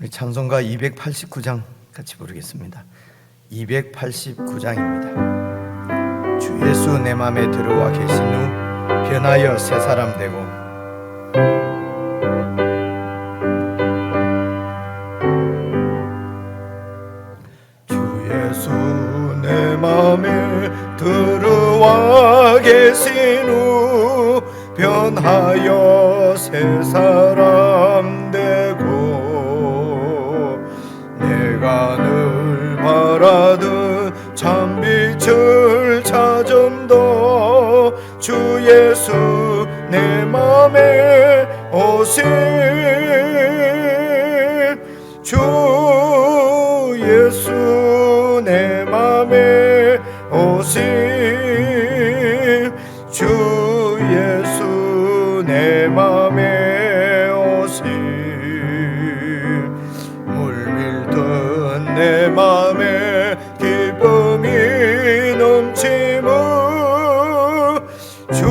우리 찬송가 289장 같이 부르겠습니다. 289장입니다. 주 예수 내 맘에 들어와 계신 후 변하여 새 사람 되고, 주 예수 내 맘에 들어와 계신 후 변하여 새 사람 되고, 내가 늘 바라던 참빛을 찾음도 주 예수 내 맘에 오신, 주 예수 내 맘에 오신, 주 예수 내 맘에 오신, 물밀던 내 맘에 기쁨이 넘치무, 주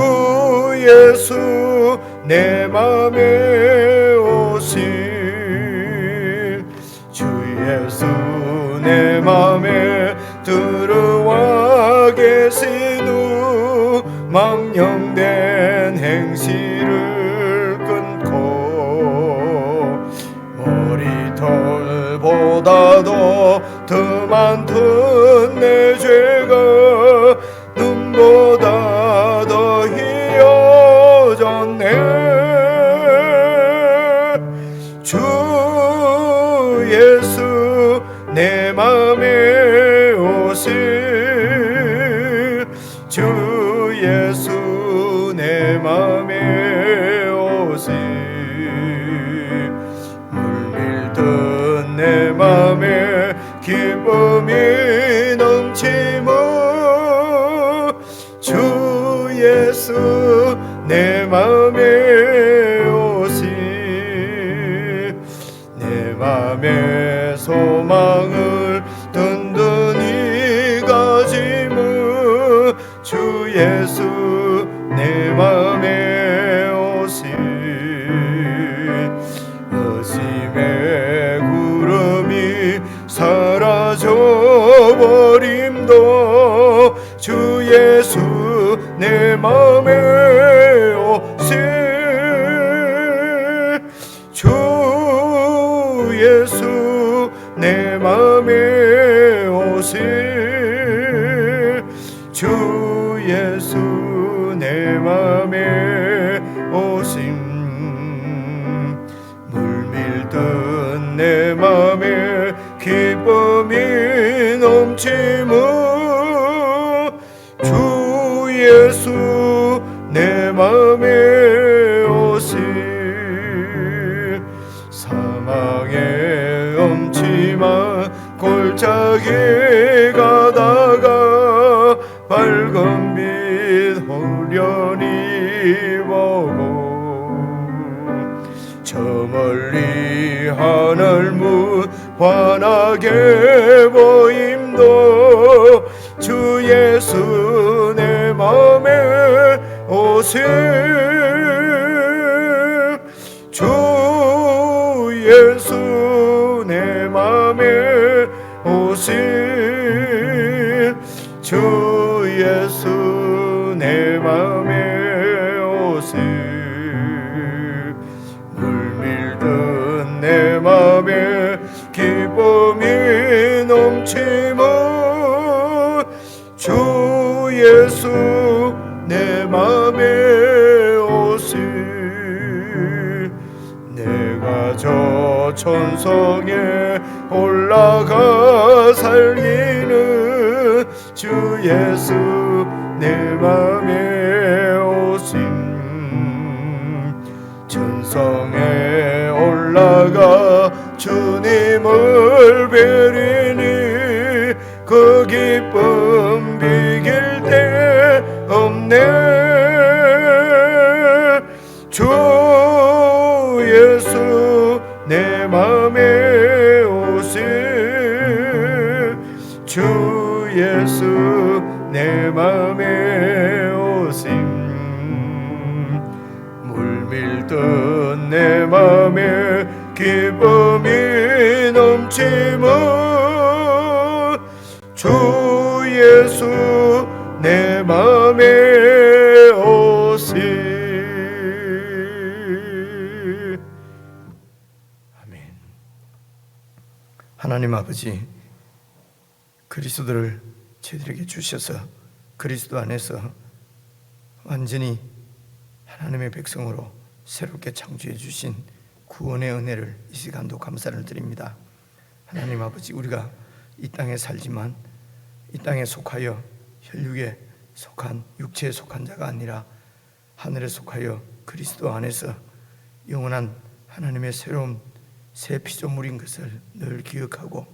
예수 내 맘에 오신, 주 예수 내 맘에 들어와 계신 후 망령된 행실을 끊고, 머리털보다도 더 많던 내 죄가 눈보다 더 희어졌네. 주 예수 내 맘에 오신, 주 예수 내 맘에 오신, 물밀던 내 맘에 기쁨이 넘치무, 주 예수 내 맘에 오신, 내 맘에 소망을 든든히 가지무, 주 예수 내 맘에 오신, 의심의 구름이 사라져버림도 주 예수 내 맘에 오신, 주 예수 내 맘에 오신, 주 예수 내 맘에 오신, 물밀던 내 맘에 기쁨이 넘치무, 주 예수 내 맘에 오신, 사망의 엄침한 골짜기 가다가 밝은 빛 홀연히 보고, 저 멀리 하늘문 환하게 보임도 주 예수 내 맘에 오신, 주 예수 내 맘에 오신, 주 예수 내 맘에 오신, 물밀던 내 맘에 기쁨이 넘치무, 주 예수 내 맘에 오신, 내가 저 천성에 올라가 살기는 주 예수 내 맘에 오신, 천성에 올라가 주님을 뵈리니 그 기쁨 비길 데 없네. 주 예수 내 맘에 오신, 주 예수 내 맘에 오신, 물밀던 내 맘에 기쁨이 붙임은 주 예수 내 맘에 오시. 아멘. 하나님 아버지, 그리스도를 저희들에게 주셔서 그리스도 안에서 완전히 하나님의 백성으로 새롭게 창조해 주신 구원의 은혜를 이 시간도 감사를 드립니다. 하나님 아버지, 우리가 이 땅에 살지만 이 땅에 속하여 혈육에 속한, 육체에 속한 자가 아니라 하늘에 속하여 그리스도 안에서 영원한 하나님의 새로운 새 피조물인 것을 늘 기억하고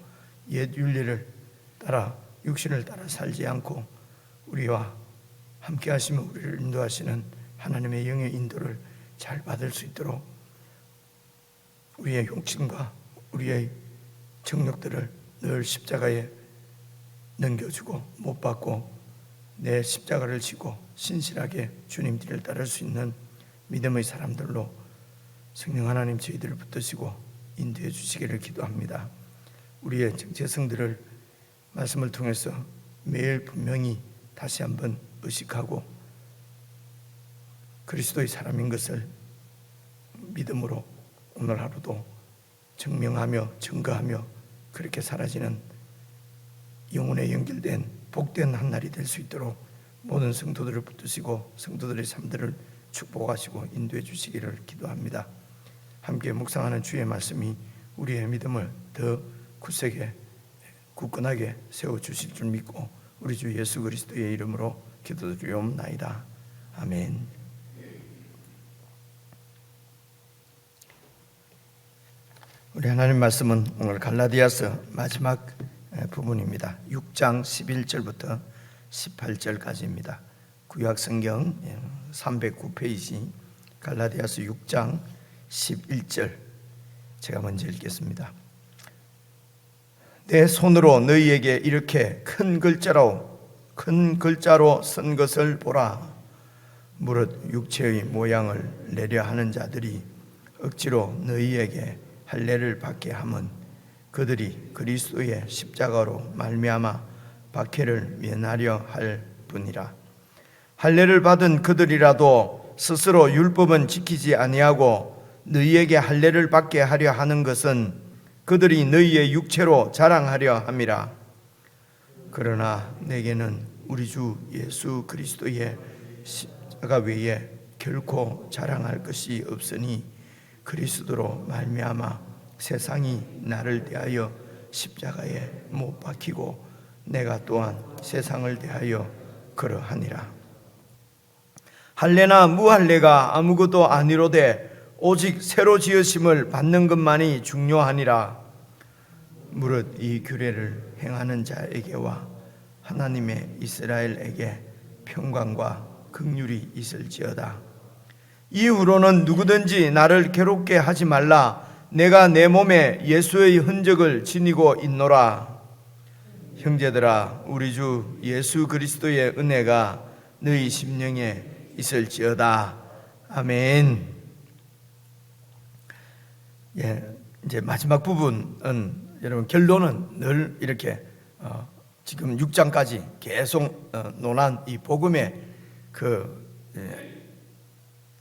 옛 윤리를 따라 육신을 따라 살지 않고 우리와 함께 하시며 우리를 인도하시는 하나님의 영의 인도를 잘 받을 수 있도록 우리의 욕심과 우리의 정욕들을 늘 십자가에 넘겨주고 못 받고 내 십자가를 지고 신실하게 주님 뒤를 따를 수 있는 믿음의 사람들로 성령 하나님 저희들을 붙드시고 인도해 주시기를 기도합니다. 우리의 정체성들을 말씀을 통해서 매일 분명히 다시 한번 의식하고 그리스도의 사람인 것을 믿음으로 오늘 하루도 증명하며 증거하며 그렇게 사라지는 영혼에 연결된 복된 한 날이 될 수 있도록 모든 성도들을 붙드시고 성도들의 삶들을 축복하시고 인도해 주시기를 기도합니다. 함께 묵상하는 주의 말씀이 우리의 믿음을 더 굳세게 굳건하게 세워주실 줄 믿고 우리 주 예수 그리스도의 이름으로 기도드리옵나이다. 아멘. 우리 하나님 말씀은 오늘 갈라디아서 마지막 부분입니다. 6장 11절부터 18절까지입니다. 구약성경 309페이지 갈라디아서 6장 11절 제가 먼저 읽겠습니다. 내 손으로 너희에게 이렇게 큰 글자로 쓴 것을 보라. 무릇 육체의 모양을 내려 하는 자들이 억지로 너희에게 할례를 받게 함은 그들이 그리스도의 십자가로 말미암아 박해를 면하려 할 뿐이라. 할례를 받은 그들이라도 스스로 율법은 지키지 아니하고 너희에게 할례를 받게 하려 하는 것은 그들이 너희의 육체로 자랑하려 함이라. 그러나 내게는 우리 주 예수 그리스도의 십자가 외에 결코 자랑할 것이 없으니 그리스도로 말미암아 세상이 나를 대하여 십자가에 못 박히고 내가 또한 세상을 대하여 그러하니라. 할례나 무할례가 아무것도 아니로되 오직 새로 지으심을 받는 것만이 중요하니라. 무릇 이 규례를 행하는 자에게와 하나님의 이스라엘에게 평강과 긍휼이 있을지어다. 이후로는 누구든지 나를 괴롭게 하지 말라. 내가 내 몸에 예수의 흔적을 지니고 있노라. 형제들아, 우리 주 예수 그리스도의 은혜가 너희 심령에 있을지어다. 아멘. 이제 마지막 부분은 여러분 결론은 늘 이렇게 지금 6장까지 계속 논한 이 복음의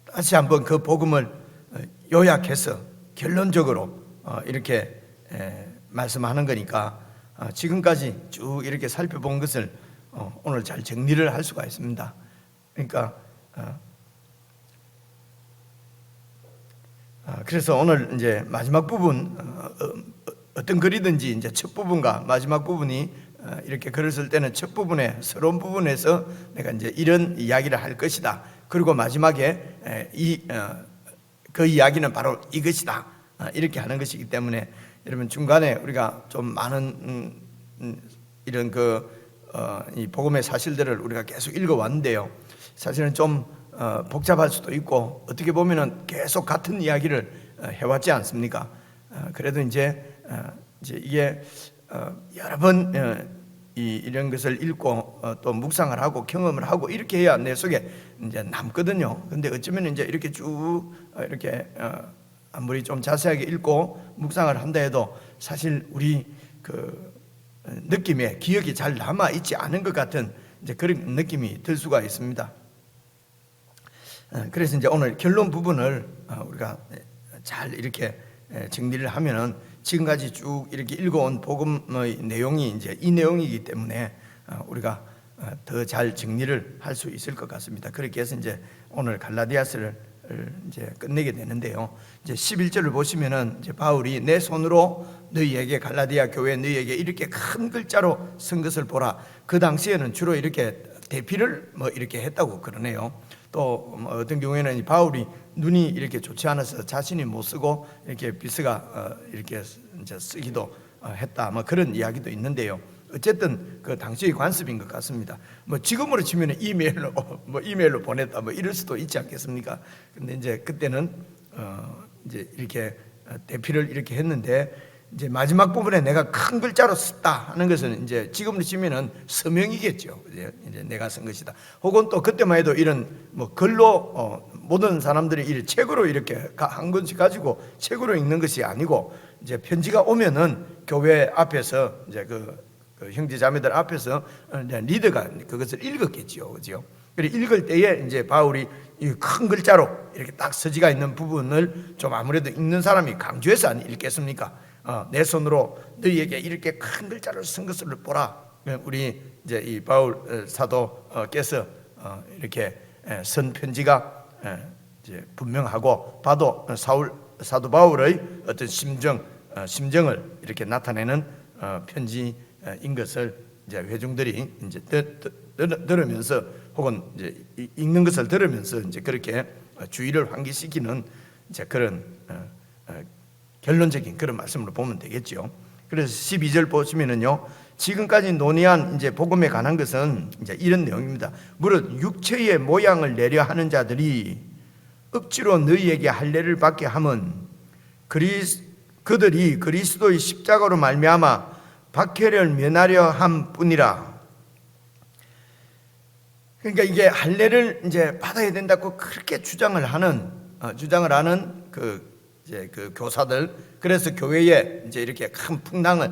다시 한번 그 복음을 요약해서 결론적으로 이렇게 말씀하는 거니까 지금까지 쭉 이렇게 살펴본 것을 오늘 잘 정리를 할 수가 있습니다. 그러니까 그래서 오늘 이제 마지막 부분 어떤 글이든지 이제 첫 부분과 마지막 부분이 이렇게 글을 쓸 때는 첫 부분에 서론 부분에서 내가 이제 이런 이야기를 할 것이다. 그리고 마지막에 그 이야기는 바로 이것이다. 이렇게 하는 것이기 때문에 여러분 중간에 우리가 좀 많은 이런 이 복음의 사실들을 우리가 계속 읽어왔는데요. 사실은 좀 복잡할 수도 있고 어떻게 보면은 계속 같은 이야기를 해왔지 않습니까? 그래도 이제 이게 여러 번 이런 것을 읽고 또 묵상을 하고 경험을 하고 이렇게 해야 내 속에 이제 남거든요. 근데 어쩌면 이제 이렇게 쭉 이렇게 아무리 좀 자세하게 읽고 묵상을 한다 해도 사실 우리 그 느낌에 기억이 잘 남아 있지 않은 것 같은 이제 그런 느낌이 들 수가 있습니다. 그래서 이제 오늘 결론 부분을 우리가 잘 이렇게 정리를 하면은 지금까지 쭉 이렇게 읽어온 복음의 내용이 이제 이 내용이기 때문에 우리가 더 잘 정리를 할 수 있을 것 같습니다. 그렇게 해서 이제 오늘 갈라디아서를 이제 끝내게 되는데요. 이제 11절을 보시면은 이제 바울이 내 손으로 너희에게 갈라디아 교회 너희에게 이렇게 큰 글자로 쓴 것을 보라. 그 당시에는 주로 이렇게 대피를 뭐 이렇게 했다고 그러네요. 또 어떤 경우에는 바울이 눈이 이렇게 좋지 않아서 자신이 못 쓰고 이렇게 비스가 이렇게 이제 쓰기도 했다. 뭐 그런 이야기도 있는데요. 어쨌든 그 당시의 관습인 것 같습니다. 뭐 지금으로 치면 이메일로 보냈다 뭐 이럴 수도 있지 않겠습니까? 근데 이제 그때는 이제 이렇게 대피를 이렇게 했는데 이제 마지막 부분에 내가 큰 글자로 썼다 하는 것은 이제 지금으로 치면은 서명이겠죠. 이제 내가 쓴 것이다. 혹은 또 그때만 해도 이런 뭐 글로 모든 사람들이 이 책으로 이렇게 한 권씩 가지고 책으로 읽는 것이 아니고 이제 편지가 오면은 교회 앞에서 이제 그 형제 자매들 앞에서 리더가 그것을 읽었겠지요, 그죠? 그래 읽을 때에 이제 바울이 이 큰 글자로 이렇게 딱 서지가 있는 부분을 좀 아무래도 읽는 사람이 강조해서 안 읽겠습니까? 내 손으로 너희에게 이렇게 큰 글자로 쓴 것을 보라. 우리 이제 이 바울 사도께서 이렇게 쓴 편지가 이제 분명하고 봐도 사도 바울의 어떤 심정을 이렇게 나타내는 편지인 것을 이제 회중들이 이제 들으면서 혹은 이제 읽는 것을 들으면서 이제 그렇게 주의를 환기시키는 이제 그런 결론적인 그런 말씀으로 보면 되겠죠. 그래서 12절 보시면은요, 지금까지 논의한 이제 복음에 관한 것은 이제 이런 내용입니다. 무릇 육체의 모양을 내려 하는 자들이 억지로 너희에게 할례를 받게 함은 그들이 그리스도의 십자가로 말미암아 박해를 면하려 함 뿐이라. 그러니까 이게 할례를 이제 받아야 된다고 그렇게 주장을 하는 이제 그 교사들, 그래서 교회에 이제 이렇게 큰 풍랑을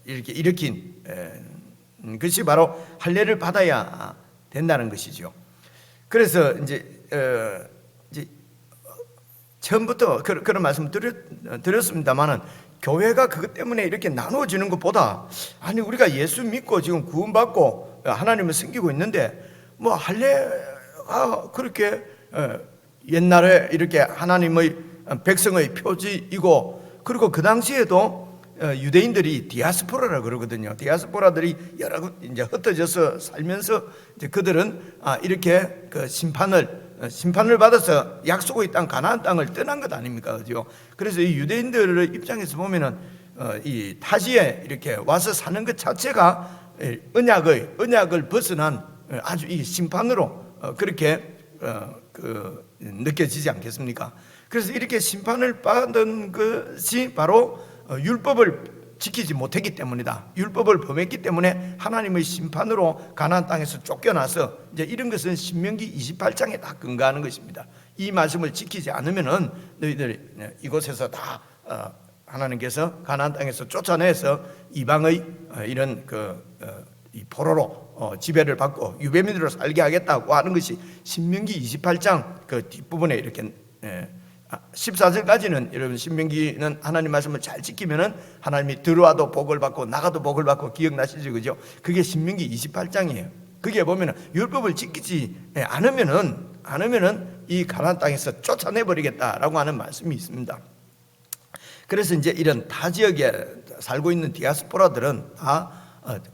이렇게 일으킨 것이 바로 할례를 받아야 된다는 것이죠. 그래서 이제 처음부터 그런 말씀 드렸습니다만은 교회가 그것 때문에 이렇게 나누어지는 것보다 아니 우리가 예수 믿고 지금 구원받고 하나님을 섬기고 있는데 뭐 할례가 그렇게 옛날에 이렇게 하나님의 백성의 표지이고, 그리고 그 당시에도 유대인들이 디아스포라라 그러거든요. 디아스포라들이 여러 이제 흩어져서 살면서 이제 그들은 이렇게 그 심판을 받아서 약속의 땅 가나안 땅을 떠난 것 아닙니까, 그죠? 그래서 이 유대인들의 입장에서 보면은 이 타지에 이렇게 와서 사는 것 자체가 언약을 벗어난 아주 이 심판으로 그렇게 느껴지지 않겠습니까? 그래서 이렇게 심판을 받은 것이 바로 율법을 지키지 못했기 때문이다. 율법을 범했기 때문에 하나님의 심판으로 가나안 땅에서 쫓겨나서 이제 이런 것은 신명기 28장에 다 근거하는 것입니다. 이 말씀을 지키지 않으면은 너희들이 이곳에서 다 하나님께서 가나안 땅에서 쫓아내서 이방의 이런 이 포로로 지배를 받고 유배민으로 살게 하겠다고 하는 것이 신명기 28장 그 뒷부분에 이렇게 14절까지는 여러분 신명기는 하나님 말씀을 잘 지키면은 하나님이 들어와도 복을 받고 나가도 복을 받고 기억나시죠, 그죠? 그게 신명기 28장이에요. 그게 보면은 율법을 지키지 않으면은 이 가나안 땅에서 쫓아내 버리겠다라고 하는 말씀이 있습니다. 그래서 이제 이런 타 지역에 살고 있는 디아스포라들은 다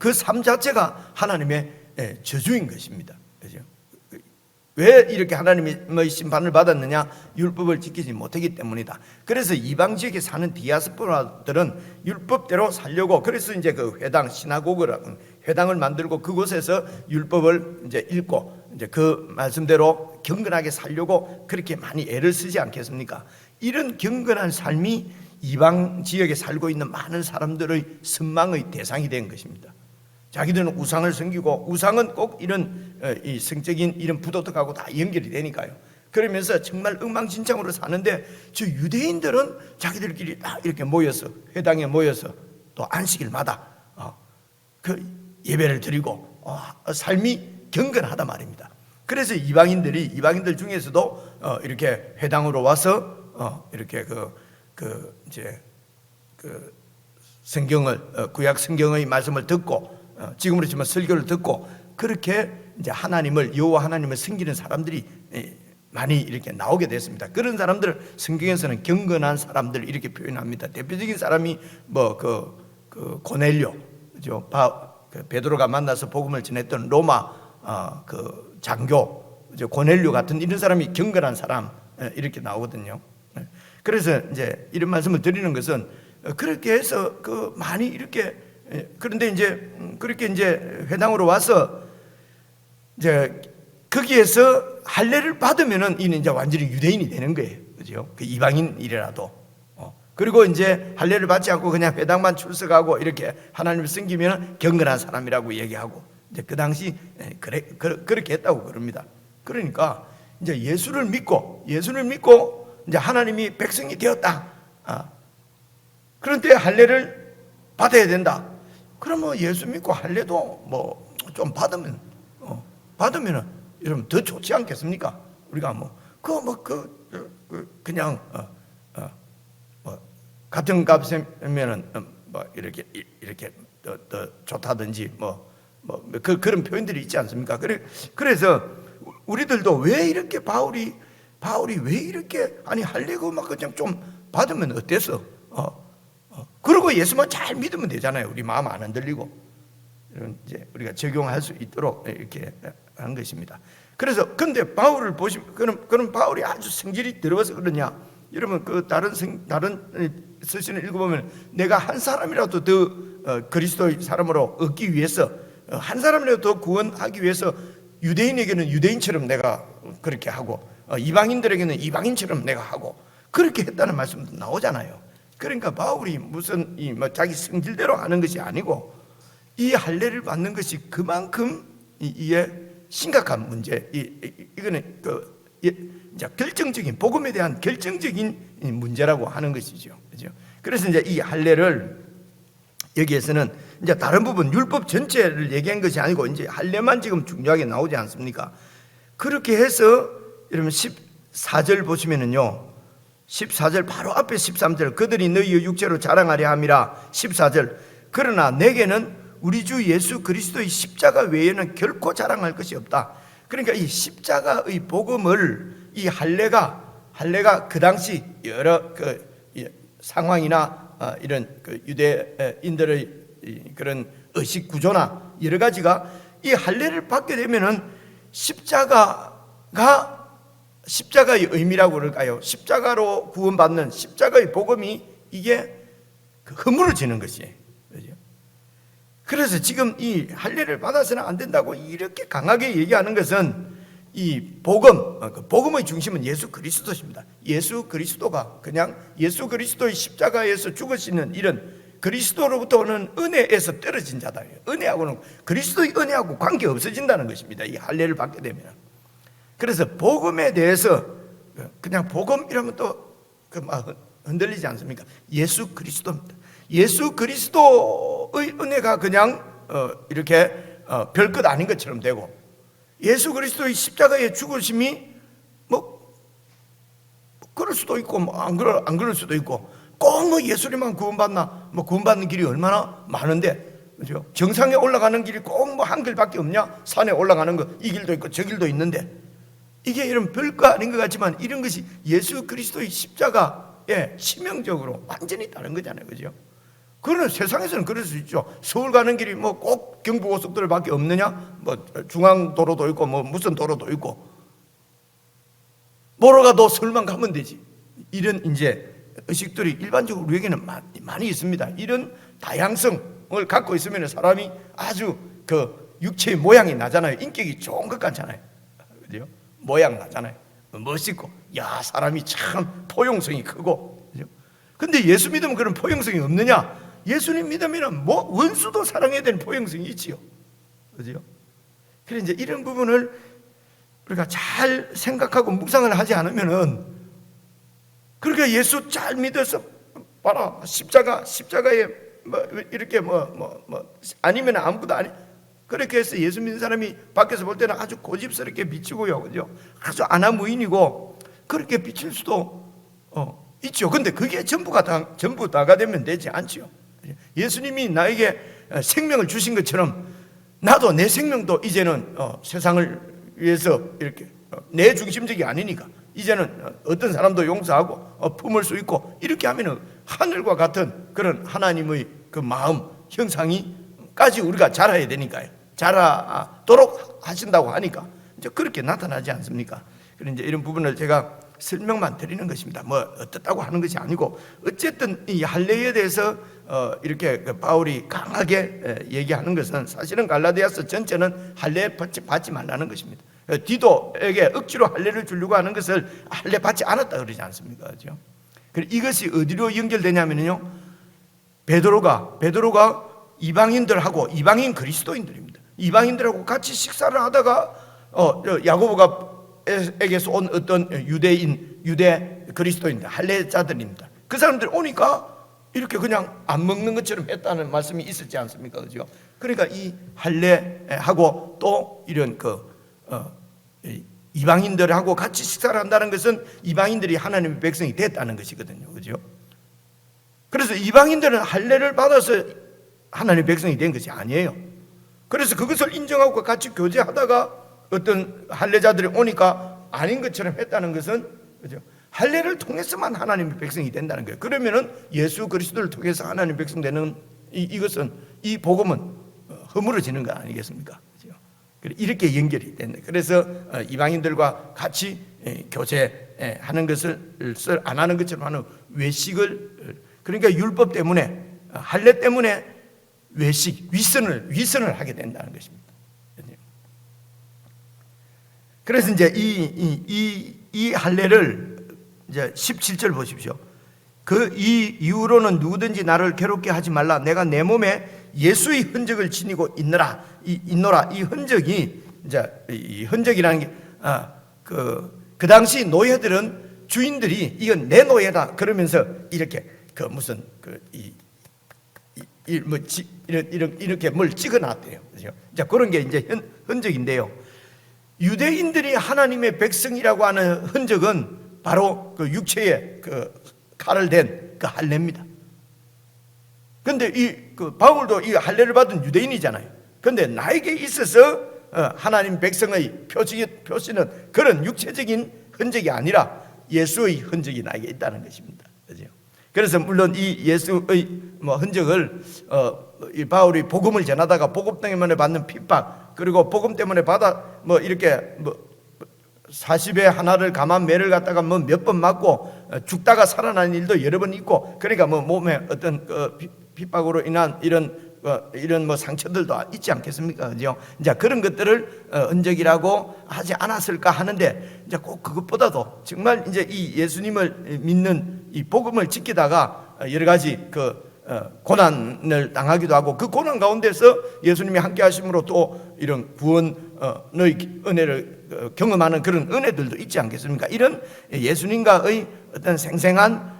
그 삶 자체가 하나님의 저주인 것입니다. 그죠? 왜 이렇게 하나님의 심판을 받았느냐? 율법을 지키지 못하기 때문이다. 그래서 이방 지역에 사는 디아스포라들은 율법대로 살려고, 그래서 이제 그 회당 시나고그라는 회당을 만들고 그곳에서 율법을 이제 읽고 이제 그 말씀대로 경건하게 살려고 그렇게 많이 애를 쓰지 않겠습니까? 이런 경건한 삶이 이방 지역에 살고 있는 많은 사람들의 선망의 대상이 된 것입니다. 자기들은 우상을 섬기고, 우상은 꼭 이런 이 성적인 이런 부도덕하고 다 연결이 되니까요. 그러면서 정말 엉망진창으로 사는데, 저 유대인들은 자기들끼리 다 이렇게 모여서, 회당에 모여서 또 안식일마다 그 예배를 드리고 삶이 경건하단 말입니다. 그래서 이방인들 중에서도 이렇게 회당으로 와서 이렇게 이제 성경을, 구약 성경의 말씀을 듣고, 지금으로 치면 설교를 듣고, 그렇게 이제 여호와 하나님을 섬기는 사람들이 많이 이렇게 나오게 됐습니다. 그런 사람들 성경에서는 경건한 사람들 이렇게 표현합니다. 대표적인 사람이 고넬료, 그죠? 베드로가 만나서 복음을 전했던 로마 장교 고넬료 같은 이런 사람이 경건한 사람 이렇게 나오거든요. 그래서 이제 이런 말씀을 드리는 것은, 그렇게 해서 많이 이렇게, 그런데 이제 그렇게 이제 회당으로 와서 이제 거기에서 할례를 받으면은 이는 이제 완전히 유대인이 되는 거예요, 그죠? 그 이방인이라도. 그리고 이제 할례를 받지 않고 그냥 회당만 출석하고 이렇게 하나님을 섬기면 경건한 사람이라고 얘기하고, 이제 그 당시 그렇게 했다고 그럽니다. 그러니까 이제 예수를 믿고 이제 하나님이 백성이 되었다. 그런데 할례를 받아야 된다. 그러면 예수 믿고 할례도 뭐 좀 받으면은 여러분 더 좋지 않겠습니까? 우리가 그냥 같은 값이면은 이렇게 더 좋다든지 그런 표현들이 있지 않습니까? 그래서 우리들도 왜 이렇게 바울이 왜 이렇게 할례고 그냥 좀 받으면 어때서? 그리고 예수만 잘 믿으면 되잖아요. 우리 마음 안 흔들리고. 이제 우리가 적용할 수 있도록 이렇게 한 것입니다. 그래서 근데 바울을 보시면, 그럼 바울이 아주 성질이 더러워서 그러냐? 여러분 다른 서신을 읽어보면, 내가 한 사람이라도 더 그리스도의 사람으로 얻기 위해서, 한 사람이라도 더 구원하기 위해서 유대인에게는 유대인처럼 내가 그렇게 하고, 이방인들에게는 이방인처럼 내가 하고, 그렇게 했다는 말씀도 나오잖아요. 그러니까 바울이 무슨 자기 성질대로 하는 것이 아니고, 이 할례를 받는 것이 그만큼 이게 심각한 문제, 이거는 결정적인, 복음에 대한 결정적인 문제라고 하는 것이죠. 그죠? 그래서 이제 이 할례를 여기에서는 이제 다른 부분, 율법 전체를 얘기한 것이 아니고 이제 할례만 지금 중요하게 나오지 않습니까? 그렇게 해서 여러분 14절 보시면은요, 14절 바로 앞에 13절, 그들이 너희의 육체로 자랑하려 함이라. 14절, 그러나 내게는 우리 주 예수 그리스도의 십자가 외에는 결코 자랑할 것이 없다. 그러니까 이 십자가의 복음을, 이 할례가 그 당시 여러 상황이나 이런 유대인들의 그런 의식 구조나 여러 가지가, 이 할례를 받게 되면은 십자가의 의미라고 그럴까요? 십자가로 구원받는 십자가의 복음이 이게 허물어지는 것이에요. 그래서 지금 이 할례를 받아서는 안 된다고 이렇게 강하게 얘기하는 것은, 이 복음의 중심은 예수 그리스도십니다. 예수 그리스도가 그냥 예수 그리스도의 십자가에서 죽으시는 이런 그리스도로부터 오는 은혜에서 떨어진 자다. 은혜하고는, 그리스도의 은혜하고 관계 없어진다는 것입니다, 이 할례를 받게 되면. 그래서 복음에 대해서, 그냥 복음 이러면 또 흔들리지 않습니까? 예수 그리스도입니다. 예수 그리스도의 은혜가 그냥 이렇게 별것 아닌 것처럼 되고, 예수 그리스도의 십자가의 죽으심이 그럴 수도 있고 안 그럴 수도 있고, 꼭 예수님만 구원받나? 구원받는 길이 얼마나 많은데, 그죠? 정상에 올라가는 길이 꼭 한 길밖에 없냐? 산에 올라가는 거 이 길도 있고 저 길도 있는데, 이게 이런 별거 아닌 것 같지만 이런 것이 예수 그리스도의 십자가에 치명적으로 완전히 다른 거잖아요, 그죠? 그러나 세상에서는 그럴 수 있죠. 서울 가는 길이 꼭 경부고속도로밖에 없느냐? 중앙도로도 있고 무슨 도로도 있고, 뭐로 가도 서울만 가면 되지. 이런 이제 의식들이 일반적으로 우리에게는 많이 있습니다. 이런 다양성을 갖고 있으면 사람이 아주 육체의 모양이 나잖아요. 인격이 좋은 것 같잖아요, 그죠? 모양 나잖아요. 멋있고, 사람이 참 포용성이 크고, 그죠? 근데 예수 믿으면 그런 포용성이 없느냐? 예수님 믿으면 원수도 사랑해야 되는 포용성이 있지요, 그죠? 그래서 이제 이런 부분을 우리가 잘 생각하고 묵상을 하지 않으면은, 그러니까 예수 잘 믿어서 봐라, 십자가에 뭐 이렇게 아니면 아무것도 아니, 그렇게 해서 예수 믿는 사람이 밖에서 볼 때는 아주 고집스럽게 비치고요, 그죠? 아주 아나무인이고 그렇게 비칠 수도 있죠. 근데 그게 전부 다가 되면 되지 않죠. 예수님이 나에게 생명을 주신 것처럼 나도 내 생명도 이제는 세상을 위해서 이렇게 내 중심적이 아니니까 이제는 어떤 사람도 용서하고 품을 수 있고, 이렇게 하면은 하늘과 같은 그런 하나님의 그 마음 형상이까지 우리가 자라야 되니까요. 자라도록 하신다고 하니까 이제 그렇게 나타나지 않습니까? 그런 이제 이런 부분을 제가 설명만 드리는 것입니다. 뭐 어떻다고 하는 것이 아니고, 어쨌든 이 할례에 대해서 이렇게 바울이 강하게 얘기하는 것은 사실은 갈라디아서 전체는 할례 받지 말라는 것입니다. 디도에게 억지로 할례를 주려고 하는 것을 할례 받지 않았다 그러지 않습니까? 그렇죠? 이것이 어디로 연결되냐면요, 베드로가 이방인들하고, 이방인 그리스도인들입니다. 이방인들하고 같이 식사를 하다가 야고보에게서 온 어떤 유대 그리스도인들, 할례자들입니다. 그 사람들이 오니까 이렇게 그냥 안 먹는 것처럼 했다는 말씀이 있었지 않습니까? 그죠? 그러니까 이 할례하고 또 이런 이방인들하고 같이 식사를 한다는 것은 이방인들이 하나님의 백성이 됐다는 것이거든요. 그죠? 그래서 이방인들은 할례를 받아서 하나님의 백성이 된 것이 아니에요. 그래서 그것을 인정하고 같이 교제하다가 어떤 할례자들이 오니까 아닌 것처럼 했다는 것은, 그죠? 할례를 통해서만 하나님의 백성이 된다는 거예요. 그러면은 예수 그리스도를 통해서 하나님의 백성 되는 이것은, 이 복음은 허물어지는 거 아니겠습니까? 그죠? 이렇게 연결이 된다. 그래서 이방인들과 같이 교제하는 것을 안 하는 것처럼 하는 외식을, 그러니까 율법 때문에, 할례 때문에 위선을 하게 된다는 것입니다. 그래서 이제 이 할례를 이제 17절 보십시오. 이 이후로는 누구든지 나를 괴롭게 하지 말라. 내가 내 몸에 예수의 흔적을 지니고 있노라. 이 흔적이, 이제 이 흔적이라는 게 그 당시 노예들은 주인들이 이건 내 노예다 그러면서 이렇게 이렇게 뭘 찍어놨대요. 그렇죠? 자, 그런 게 이제 흔적인데요. 유대인들이 하나님의 백성이라고 하는 흔적은 바로 그 육체에 그 칼을 댄 그 할례입니다. 근데 바울도 이 할례를 받은 유대인이잖아요. 근데 나에게 있어서 하나님 백성의 표시는 그런 육체적인 흔적이 아니라 예수의 흔적이 나에게 있다는 것입니다. 그죠? 그래서 물론 이 예수의 흔적을 바울이 복음을 전하다가 복음 때문에 받는 핍박, 그리고 복음 때문에 이렇게 40에 하나를 감한 매를 갖다가 몇 번 맞고 죽다가 살아난 일도 여러 번 있고, 그러니까 몸에 어떤 핍박으로 인한 이런 상처들도 있지 않겠습니까? 그죠? 이제 그런 것들을 흔적이라고 하지 않았을까 하는데, 이제 꼭 그것보다도 정말 이제 이 예수님을 믿는 이 복음을 지키다가 여러 가지 고난을 당하기도 하고, 그 고난 가운데서 예수님이 함께 하심으로 또 이런 구원의 은혜를 경험하는 그런 은혜들도 있지 않겠습니까? 이런 예수님과의 어떤 생생한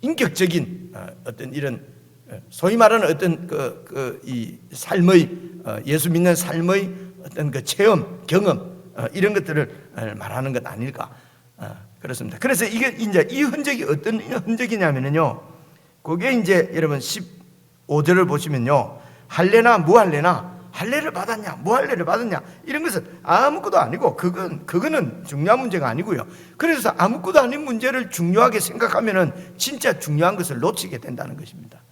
인격적인 어떤 이런 소위 말하는 어떤 이 삶의 예수 믿는 삶의 어떤 체험, 경험, 이런 것들을 말하는 것 아닐까 그렇습니다. 그래서 이게 이제 이 흔적이 어떤 흔적이냐면요, 그게 이제 여러분 15절을 보시면요, 할례나 무할례나, 할례를 받았냐 무할례를 받았냐, 이런 것은 아무것도 아니고 그거는 중요한 문제가 아니고요. 그래서 아무것도 아닌 문제를 중요하게 생각하면은 진짜 중요한 것을 놓치게 된다는 것입니다.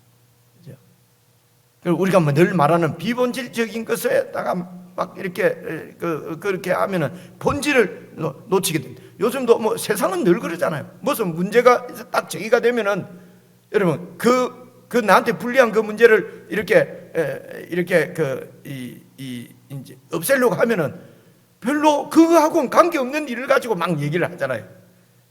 그렇죠? 우리가 늘 말하는 비본질적인 것에다가 막 이렇게 그렇게 하면은 본질을 놓치게 됩니다. 요즘도 세상은 늘 그러잖아요. 무슨 문제가 딱 제기가 되면은 여러분 그 나한테 불리한 그 문제를 이렇게 이제 없애려고 하면은 별로 그거하고는 관계없는 일을 가지고 막 얘기를 하잖아요.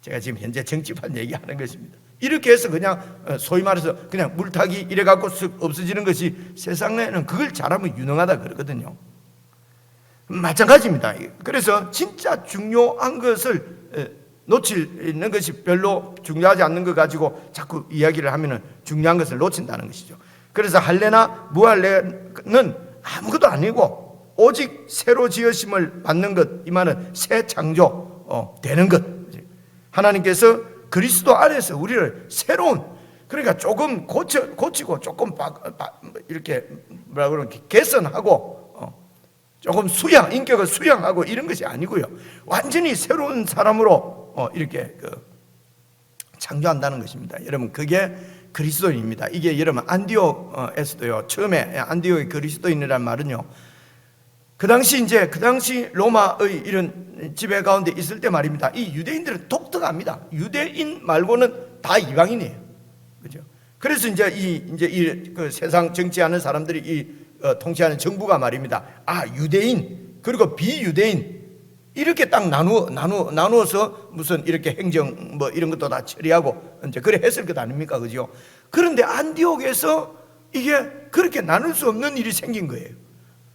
제가 지금 현재 정치판 얘기하는 것입니다. 이렇게 해서 그냥 소위 말해서 그냥 물타기 이래 갖고 쓱 없어지는 것이 세상에는 그걸 잘하면 유능하다 그러거든요. 마찬가지입니다. 그래서 진짜 중요한 것을 놓치는 것이 별로 중요하지 않는 것 가지고 자꾸 이야기를 하면 중요한 것을 놓친다는 것이죠. 그래서 할례나 무할례는 아무것도 아니고 오직 새로 지으심을 받는 것, 이 말은 새 창조 되는 것. 하나님께서 그리스도 안에서 우리를 새로운, 그러니까 조금 고치고 조금 이렇게 뭐라 그러나 개선하고 조금 인격을 수양하고 이런 것이 아니고요, 완전히 새로운 사람으로 이렇게 창조한다는 것입니다. 여러분, 그게 그리스도인입니다. 이게 여러분 안디옥에서도요, 처음에 안디옥의 그리스도인이라는 말은요, 그 당시 로마의 이런 지배 가운데 있을 때 말입니다. 이 유대인들은 독특합니다. 유대인 말고는 다 이방인이에요. 그죠? 그래서 이제 그 세상 정치하는 사람들이 통치하는 정부가 말입니다. 유대인 그리고 비유대인 이렇게 딱 나누어서 무슨 이렇게 행정 뭐 이런 것도 다 처리하고 이제 그래 했을 것 아닙니까? 그죠? 그런데 안디옥에서 이게 그렇게 나눌 수 없는 일이 생긴 거예요.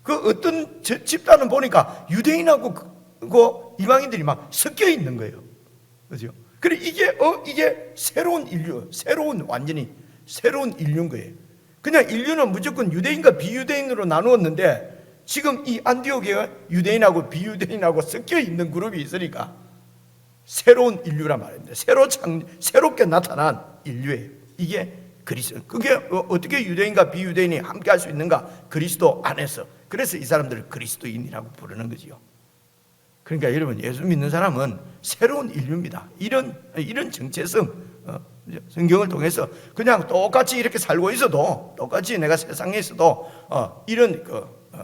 그 어떤 집단은 보니까 유대인하고 그 이방인들이 막 섞여 있는 거예요. 그죠? 그래 이게 새로운 인류, 완전히 새로운 인류인 거예요. 그냥 인류는 무조건 유대인과 비유대인으로 나누었는데 지금 이 안디옥에 유대인하고 비유대인하고 섞여 있는 그룹이 있으니까 새로운 인류란 말입니다. 새롭게 나타난 인류예요. 이게 그리스도. 그게 어떻게 유대인과 비유대인이 함께 할 수 있는가? 그리스도 안에서. 그래서 이 사람들을 그리스도인이라고 부르는 거지요. 그러니까 여러분, 예수 믿는 사람은 새로운 인류입니다. 이런 정체성, 성경을 통해서 그냥 똑같이 이렇게 살고 있어도, 똑같이 내가 세상에 있어도 이런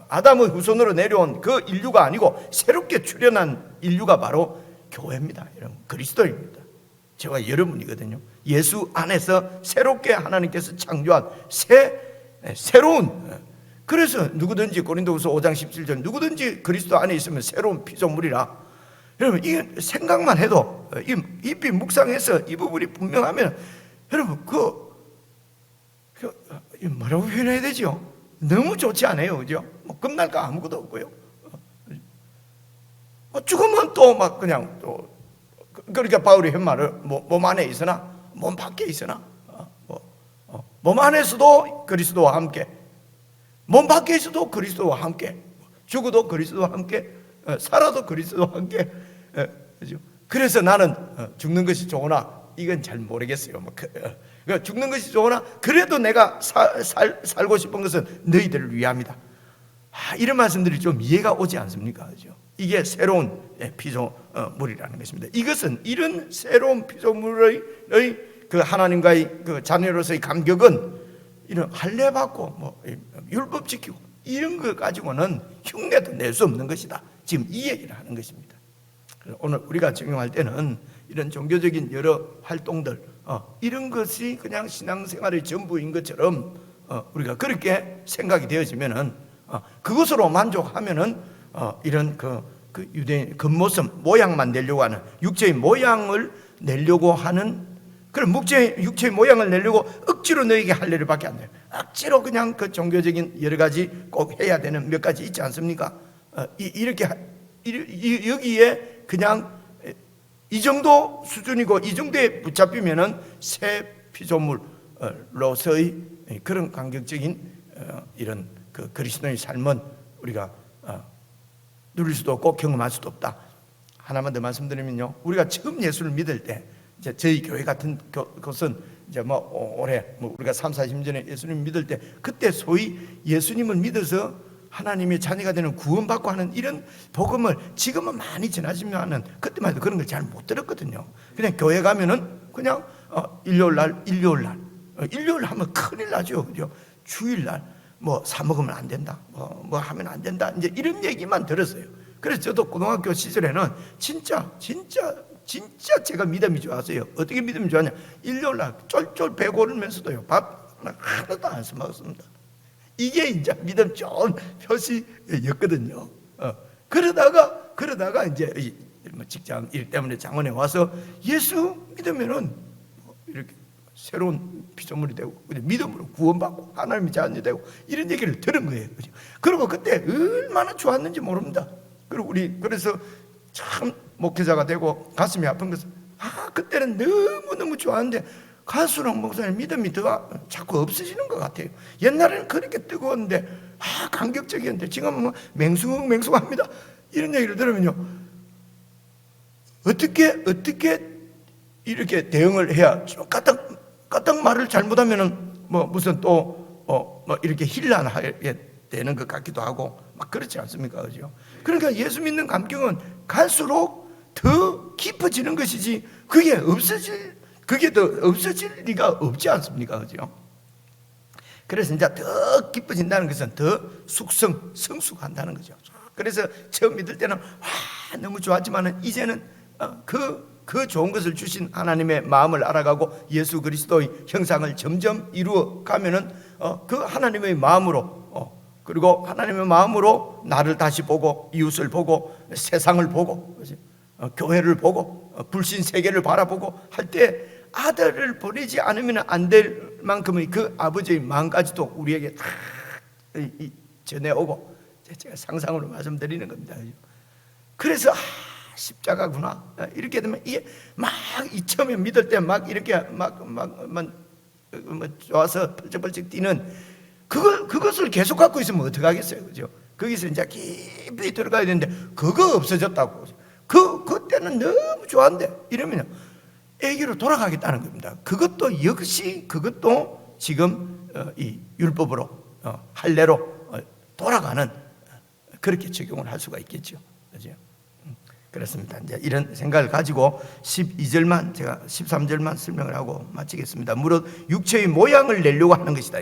아담의 후손으로 내려온 그 인류가 아니고 새롭게 출현한 인류가 바로 교회입니다. 여러분, 그리스도입니다. 저와 여러분이거든요. 예수 안에서 새롭게 하나님께서 창조한 새로운, 그래서 누구든지 고린도후서 5장 17절 누구든지 그리스도 안에 있으면 새로운 피조물이라. 여러분, 이게 생각만 해도 잎이 묵상해서 이 부분이 분명하면 여러분 뭐라고 표현해야 되죠? 너무 좋지 않아요, 그죠? 뭐 끝날까 아무것도 없고요. 죽으면 또 막 그냥 또 그러니까 바울이 한 말을 몸 안에 있으나 몸 밖에 있으나 몸 안에서도 그리스도와 함께, 몸 밖에 있어도 그리스도와 함께, 죽어도 그리스도와 함께, 살아도 그리스도와 함께. 그래서 나는 죽는 것이 좋으나, 이건 잘 모르겠어요. 죽는 것이 좋으나 그래도 내가 살고 싶은 것은 너희들을 위함이다. 이런 말씀들이 좀 이해가 오지 않습니까? 그죠? 이게 새로운 피조물이라는 것입니다. 이것은 이런 새로운 피조물의 그 하나님과의 그 자녀로서의 감격은 이런 할례 받고 율법 지키고 이런 거 가지고는 흉내도 낼 수 없는 것이다. 지금 이 얘기를 하는 것입니다. 오늘 우리가 적용할 때는 이런 종교적인 여러 활동들, 이런 것이 그냥 신앙생활의 전부인 것처럼 우리가 그렇게 생각이 되어지면은 그것으로 만족하면은 이런 그 유대인 겉모습 모양만 내려고 하는, 육체의 모양을 내려고 하는 그런 육체의 모양을 내려고 억지로 너에게 할례를 받게 안 돼요. 억지로 그냥 그 종교적인 여러 가지 꼭 해야 되는 몇 가지 있지 않습니까? 이렇게 여기에 그냥 이 정도 수준이고 이 정도에 붙잡히면은 새 피조물로서의 그런 감격적인 이런 그 그리스도의 삶은 우리가 누릴 수도 없고 경험할 수도 없다. 하나만 더 말씀드리면요, 우리가 처음 예수를 믿을 때, 이제 저희 교회 같은 곳은 이제 올해 우리가 3, 40년 전에 예수님 믿을 때, 그때 소위 예수님을 믿어서 하나님의 자녀가 되는 구원받고 하는 이런 복음을 지금은 많이 지나지만은 그때만 해도 그런 걸 잘 못 들었거든요. 그냥 교회 가면은 그냥 일요일 하면 큰일 나죠, 그죠? 주일날 사 먹으면 안 된다, 뭐 하면 안 된다, 이제 이런 얘기만 들었어요. 그래서 저도 고등학교 시절에는 진짜 제가 믿음이 좋았어요. 어떻게 믿음이 좋았냐? 일요일날 쫄쫄 배고르면서도요, 밥 하나도 안 써먹었습니다. 이게 이제 믿음 좋은 표시였거든요. 그러다가 이제 직장 일 때문에 장원에 와서 예수 믿으면은 이렇게 새로운 피조물이 되고 믿음으로 구원받고 하나님의 자녀이 되고 이런 얘기를 들은 거예요. 그죠? 그리고 그때 얼마나 좋았는지 모릅니다. 그리고 우리 그래서 참 목회자가 되고 가슴이 아픈 것은 그때는 너무너무 좋았는데 갈수록 목사님 믿음이 더 자꾸 없어지는 것 같아요. 옛날에는 그렇게 뜨거웠는데 감격적이었는데 지금은 뭐 맹숭합니다. 이런 얘기를 들으면요, 어떻게 이렇게 대응을 해야, 까딱 말을 잘못하면은 뭐 무슨 또 뭐 이렇게 힐난하게 되는 것 같기도 하고 막 그렇지 않습니까? 그죠? 그러니까 예수 믿는 감격은 갈수록 더 깊어지는 것이지 그게 더 없어질 리가 없지 않습니까? 그죠? 그래서 이제 더 깊어진다는 것은 더 성숙한다는 거죠. 그래서 처음 믿을 때는 너무 좋았지만은 이제는 그 좋은 것을 주신 하나님의 마음을 알아가고 예수 그리스도의 형상을 점점 이루어 가면은 그 하나님의 마음으로 그리고 하나님의 마음으로 나를 다시 보고 이웃을 보고 세상을 보고 교회를 보고 불신 세계를 바라보고 할 때 아들을 보내지 않으면 안 될 만큼의 그 아버지의 마음까지도 우리에게 다 전해오고 제가 상상으로 말씀드리는 겁니다. 그래서 십자가구나 이렇게 되면 이게 막 처음에 믿을 때 막 이렇게 막 좋아서 펄쩍펄쩍 뛰는 그것을 계속 갖고 있으면 어떡하겠어요, 그죠? 거기서 이제 깊이 들어가야 되는데 그거 없어졌다고. 그때는 너무 좋았는데 이러면 애기로 돌아가겠다는 겁니다. 그것도 지금 이 율법으로 할례로 돌아가는 그렇게 적용을 할 수가 있겠죠, 그죠? 그렇습니다. 이제 이런 생각을 가지고 12절만 제가 13절만 설명을 하고 마치겠습니다. 무릇 육체의 모양을 내려고 하는 것이다.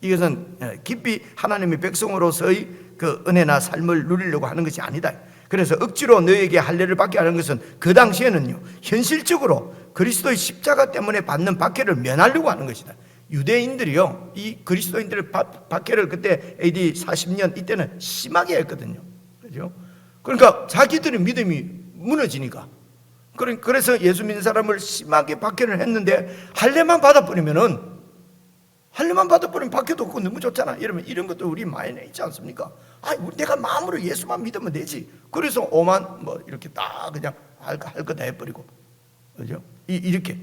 이것은 깊이 하나님의 백성으로서의 그 은혜나 삶을 누리려고 하는 것이 아니다. 그래서 억지로 너에게 할례를 받게 하는 것은 그 당시에는요, 현실적으로 그리스도의 십자가 때문에 받는 박해를 면하려고 하는 것이다. 유대인들이요, 이 그리스도인들의 박해를 그때 AD 40년 이때는 심하게 했거든요. 그죠? 그러니까 자기들의 믿음이 무너지니까. 그래서 예수 믿는 사람을 심하게 박해를 했는데 할례만 받아버리면 박해도 없고 너무 좋잖아. 이런 것도 우리 마음에 있지 않습니까? 내가 마음으로 예수만 믿으면 되지. 그래서 오만 뭐 이렇게 다 그냥 할 거 다 해버리고, 그죠? 이렇게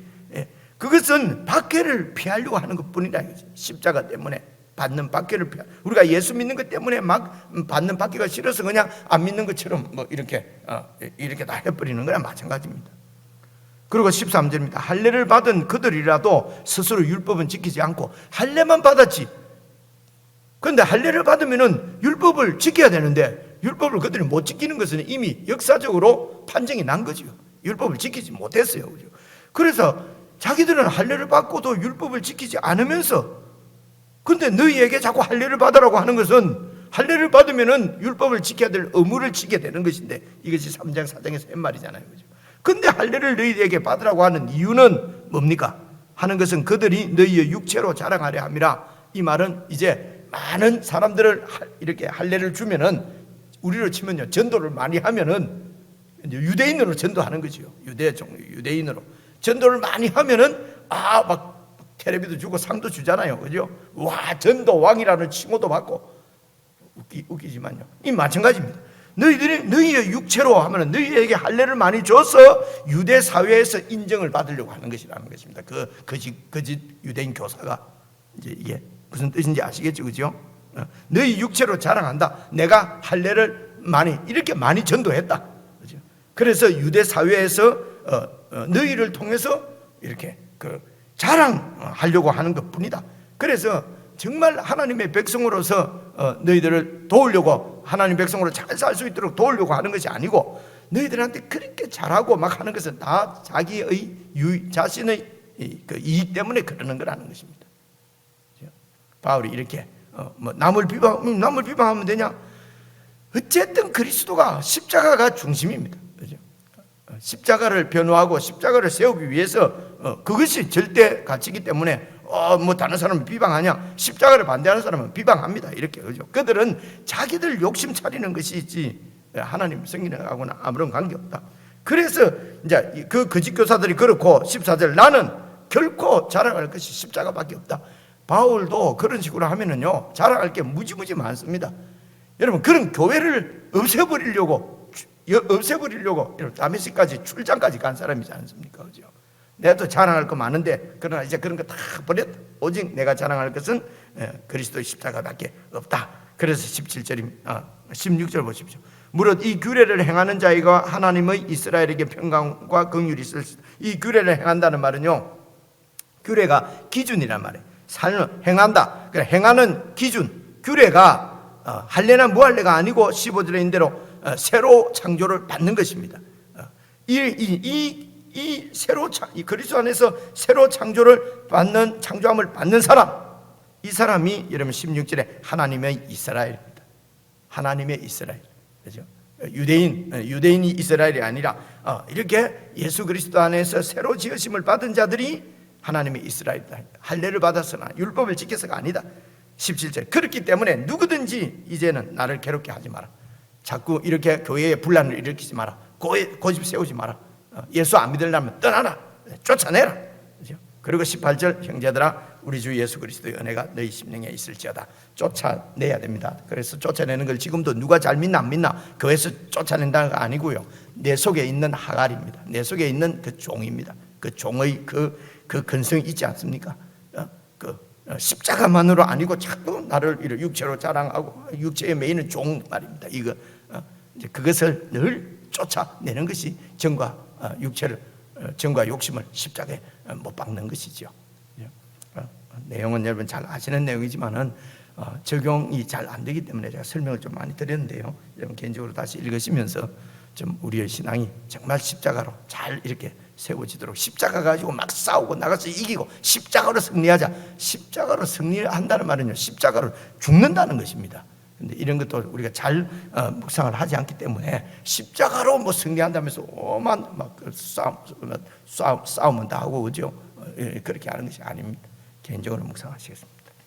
그것은 박해를 피하려고 하는 것뿐이다. 십자가 때문에 받는 박해를 피하. 우리가 예수 믿는 것 때문에 막 받는 박해가 싫어서 그냥 안 믿는 것처럼 뭐 이렇게 다 해버리는 거랑 마찬가지입니다. 그리고 13절입니다. 할례를 받은 그들이라도 스스로 율법은 지키지 않고 할례만 받았지. 그런데 할례를 받으면은 율법을 지켜야 되는데 율법을 그들이 못 지키는 것은 이미 역사적으로 판정이 난 거죠. 율법을 지키지 못했어요. 그죠? 그래서 자기들은 할례를 받고도 율법을 지키지 않으면서, 근데 너희에게 자꾸 할례를 받으라고 하는 것은 할례를 받으면은 율법을 지켜야 될 의무를 지게 되는 것인데, 이것이 3장 4장에서 한 말이잖아요. 그죠? 근데 할례를 너희에게 받으라고 하는 이유는 뭡니까? 하는 것은 그들이 너희의 육체로 자랑하려 함이라. 이 말은 이제 많은 사람들을 이렇게 할례를 주면은, 우리로 치면요, 전도를 많이 하면은 유대인으로 전도하는 거죠. 유대인으로 전도를 많이 하면은 막 텔레비도 주고 상도 주잖아요. 그죠? 와, 전도 왕이라는 칭호도 받고. 웃기지만요, 이 마찬가지입니다. 너희의 육체로 하면은 너희에게 할례를 많이 줘서 유대 사회에서 인정을 받으려고 하는 것이라는 것입니다. 그 거짓 유대인 교사가 이제 이게 무슨 뜻인지 아시겠죠, 그죠? 너희 육체로 자랑한다. 내가 할례를 이렇게 많이 전도했다. 그죠? 그래서 유대 사회에서 너희를 통해서 이렇게 자랑하려고 하는 것뿐이다. 그래서 정말 하나님의 백성으로서 너희들을 도우려고, 하나님 백성으로 잘 살 수 있도록 도우려고 하는 것이 아니고, 너희들한테 그렇게 잘하고 막 하는 것은 다 자기의 자신의 그 이익 때문에 그러는 거라는 것입니다. 바울이 이렇게 남을 비방하면 되냐? 어쨌든 그리스도가 십자가가 중심입니다. 그죠? 십자가를 변호하고 십자가를 세우기 위해서 그것이 절대 가치이기 때문에 다른 사람은 비방하냐? 십자가를 반대하는 사람은 비방합니다. 이렇게, 그죠? 그들은 자기들 욕심 차리는 것이지 하나님 성인하고는 아무런 관계없다. 그래서 이제 그 거짓 교사들이 그렇고 14절, 나는 결코 자랑할 것이 십자가밖에 없다. 바울도 그런 식으로 하면은요 자랑할 게 무지무지 많습니다. 여러분 그런 교회를 없애버리려고 다메섹까지 출장까지 간 사람이지 않습니까? 그죠? 내가 또 자랑할 거 많은데 그러나 이제 그런 거 다 버렸다. 오직 내가 자랑할 것은 그리스도의 십자가밖에 없다. 그래서 16절 보십시오. 무릇 이 규례를 행하는 자에게 하나님의 이스라엘에게 평강과 긍휼이 있을 수. 이 규례를 행한다는 말은요 규례가 기준이란 말이에요. 행한다. 그래 행하는 기준 규례가 할례나 무할례가 아니고 15절인 대로 새로 창조를 받는 것입니다. 이 그리스도 안에서 새로 창조함을 받는 사람, 이 사람이 여러분 16절에 하나님의 이스라엘입니다. 하나님의 이스라엘, 그렇죠? 유대인이 이스라엘이 아니라 이렇게 예수 그리스도 안에서 새로 지으심을 받은 자들이 하나님의 이스라엘이다. 할례를 받았으나 율법을 지켜서가 아니다. 17절 그렇기 때문에 누구든지 이제는 나를 괴롭게 하지 마라. 자꾸 이렇게 교회에 분란을 일으키지 마라. 고집 세우지 마라. 예수 안 믿으려면 떠나라. 쫓아내라. 그렇죠? 그리고 18절 형제들아 우리 주 예수 그리스도의 은혜가 너희 심령에 있을지어다. 쫓아내야 됩니다. 그래서 쫓아내는 걸 지금도 누가 잘 믿나 안 믿나 교회에서 쫓아낸다는 거 아니고요. 내 속에 있는 하갈입니다. 내 속에 있는 그 종입니다. 그 종의 그 근성이 있지 않습니까? 십자가만으로 아니고 자꾸 나를 육체로 자랑하고 육체에 매이는 종 말입니다. 이거 이제 그것을 늘 쫓아내는 것이 정과 욕심을 십자가에 못 박는 것이죠. 내용은 여러분 잘 아시는 내용이지만은 적용이 잘 안 되기 때문에 제가 설명을 좀 많이 드렸는데요. 여러분 개인적으로 다시 읽으시면서 좀 우리의 신앙이 정말 십자가로 잘 이렇게 세워지도록 십자가 가지고 막 싸우고 나가서 이기고 십자가로 승리하자. 십자가로 승리한다는 말은요 십자가로 죽는다는 것입니다. 근데 이런 것도 우리가 잘 묵상을 하지 않기 때문에 십자가로 뭐 승리한다면서 오만 막 싸움은 다 하고 그죠? 그렇게 하는 것이 아닙니다. 개인적으로 묵상하시겠습니다.